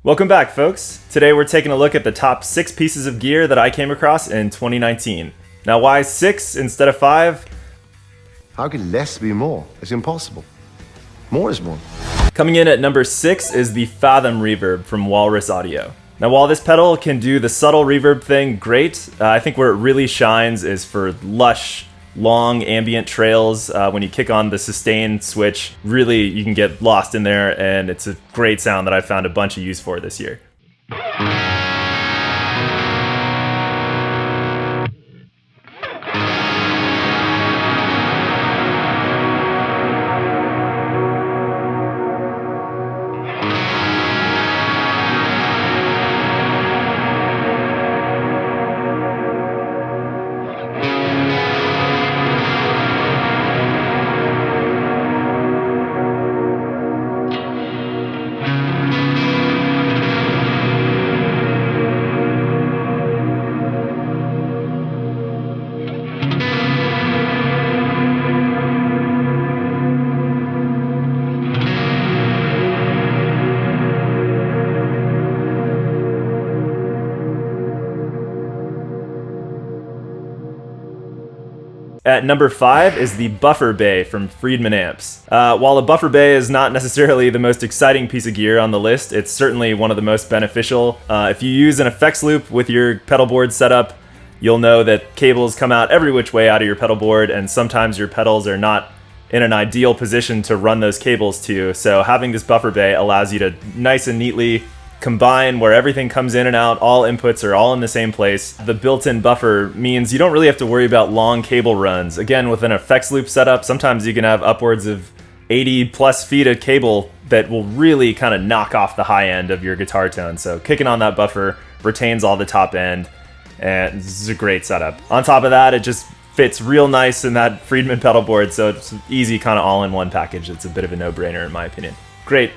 Welcome back, folks. Today we're taking a look at the top 6 pieces of gear that I came across in 2019. Now, why 6 instead of 5? How could less be more? It's impossible. More is more. Coming in at number 6 is the Fathom reverb from Walrus Audio. Now, while this pedal can do the subtle reverb thing great, I think where it really shines is for lush, long ambient trails. When you kick on the sustain switch, really you can get lost in there, and it's a great sound that I found a bunch of use for this year. At number 5 is the Buffer Bay from Friedman Amps. While the Buffer Bay is not necessarily the most exciting piece of gear on the list, it's certainly one of the most beneficial. If you use an effects loop with your pedal board setup, you'll know that cables come out every which way out of your pedal board, and sometimes your pedals are not in an ideal position to run those cables to. So having this Buffer Bay allows you to nice and neatly combine where everything comes in and out, all inputs are all in the same place. The built-in buffer means you don't really have to worry about long cable runs. Again, with an effects loop setup, sometimes you can have upwards of 80 plus feet of cable that will really kind of knock off the high end of your guitar tone. So kicking on that buffer retains all the top end, and this is a great setup. On top of that, it just fits real nice in that Friedman pedal board, so it's an easy kind of all-in-one package. It's a bit of a no-brainer in my opinion. Great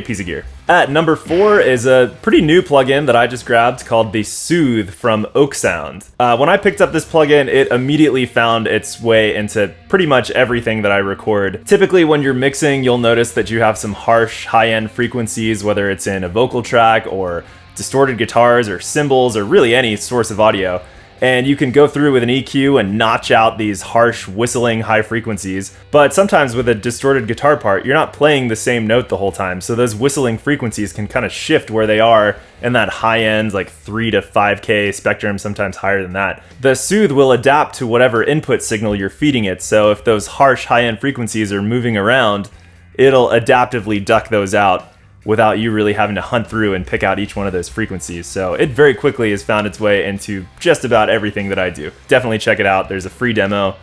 piece of gear. At number 4 is a pretty new plugin that I just grabbed called the Soothe from Oeksound. When I picked up this plugin, it immediately found its way into pretty much everything that I record. Typically when you're mixing, you'll notice that you have some harsh high-end frequencies, whether it's in a vocal track or distorted guitars or cymbals or really any source of audio. And you can go through with an EQ and notch out these harsh, whistling high frequencies. But sometimes with a distorted guitar part, you're not playing the same note the whole time. So those whistling frequencies can kind of shift where they are in that high end, like 3 to 5K spectrum, sometimes higher than that. The Soothe will adapt to whatever input signal you're feeding it. So if those harsh high-end frequencies are moving around, it'll adaptively duck those out without you really having to hunt through and pick out each one of those frequencies. So it very quickly has found its way into just about everything that I do. Definitely check it out. There's a free demo.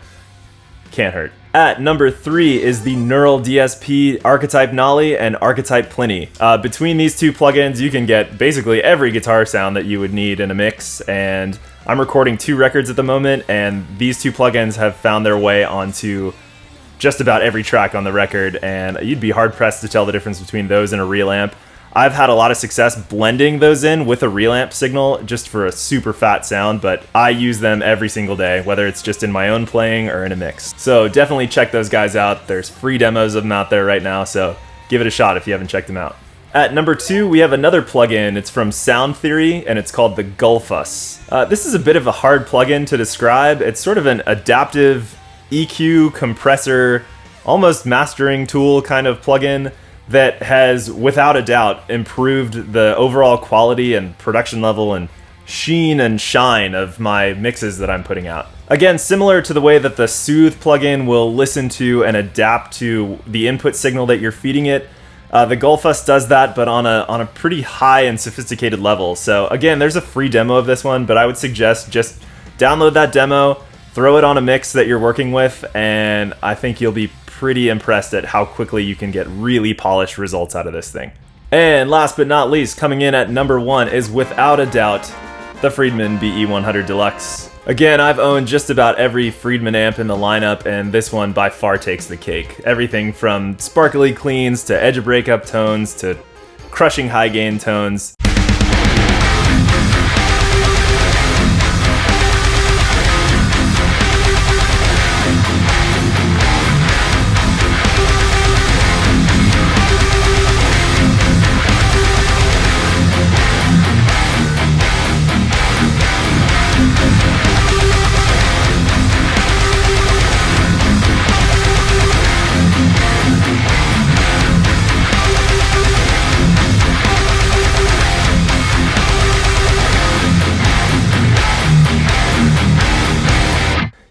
Can't hurt. At number 3 is the Neural DSP Archetype Nolly and Archetype Pliny. Between these two plugins, you can get basically every guitar sound that you would need in a mix, and I'm recording 2 records at the moment, and these 2 plugins have found their way onto just about every track on the record, and you'd be hard-pressed to tell the difference between those and a real amp. I've had a lot of success blending those in with a real amp signal just for a super fat sound, but I use them every single day, whether it's just in my own playing or in a mix. So definitely check those guys out. There's free demos of them out there right now, so give it a shot if you haven't checked them out. At number 2, we have another plugin. It's from Soundtheory, and it's called the Gullfoss. This is a bit of a hard plugin to describe. It's sort of an adaptive EQ, compressor, almost mastering tool kind of plugin that has, without a doubt, improved the overall quality and production level and sheen and shine of my mixes that I'm putting out. Again, similar to the way that the Soothe plugin will listen to and adapt to the input signal that you're feeding it, the Gullfoss does that, but on a pretty high and sophisticated level. So again, there's a free demo of this one, but I would suggest just download that demo, throw it on a mix that you're working with, and I think you'll be pretty impressed at how quickly you can get really polished results out of this thing. And last but not least, coming in at number 1 is without a doubt the Friedman BE100 Deluxe. Again, I've owned just about every Friedman amp in the lineup, and this one by far takes the cake. Everything from sparkly cleans to edge of breakup tones to crushing high gain tones.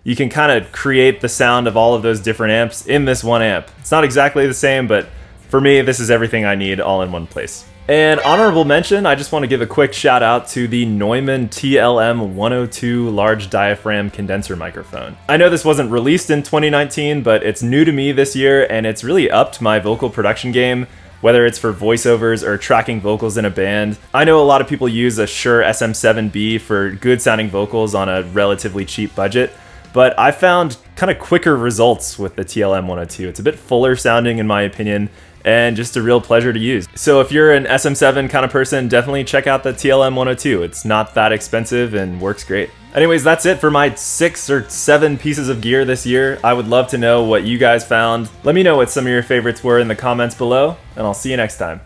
you can kind of create the sound of all of those different amps in this one amp. It's not exactly the same, but for me, this is everything I need all in one place. And honorable mention, I just want to give a quick shout out to the Neumann TLM 102 large diaphragm condenser microphone. I know this wasn't released in 2019, but it's new to me this year, and it's really upped my vocal production game, whether it's for voiceovers or tracking vocals in a band. I know a lot of people use a Shure SM7B for good sounding vocals on a relatively cheap budget, but I found kind of quicker results with the TLM 102. It's a bit fuller sounding in my opinion, and just a real pleasure to use. So if you're an SM7 kind of person, definitely check out the TLM 102. It's not that expensive and works great. Anyways, that's it for my 6 or 7 pieces of gear this year. I would love to know what you guys found. Let me know what some of your favorites were in the comments below, and I'll see you next time.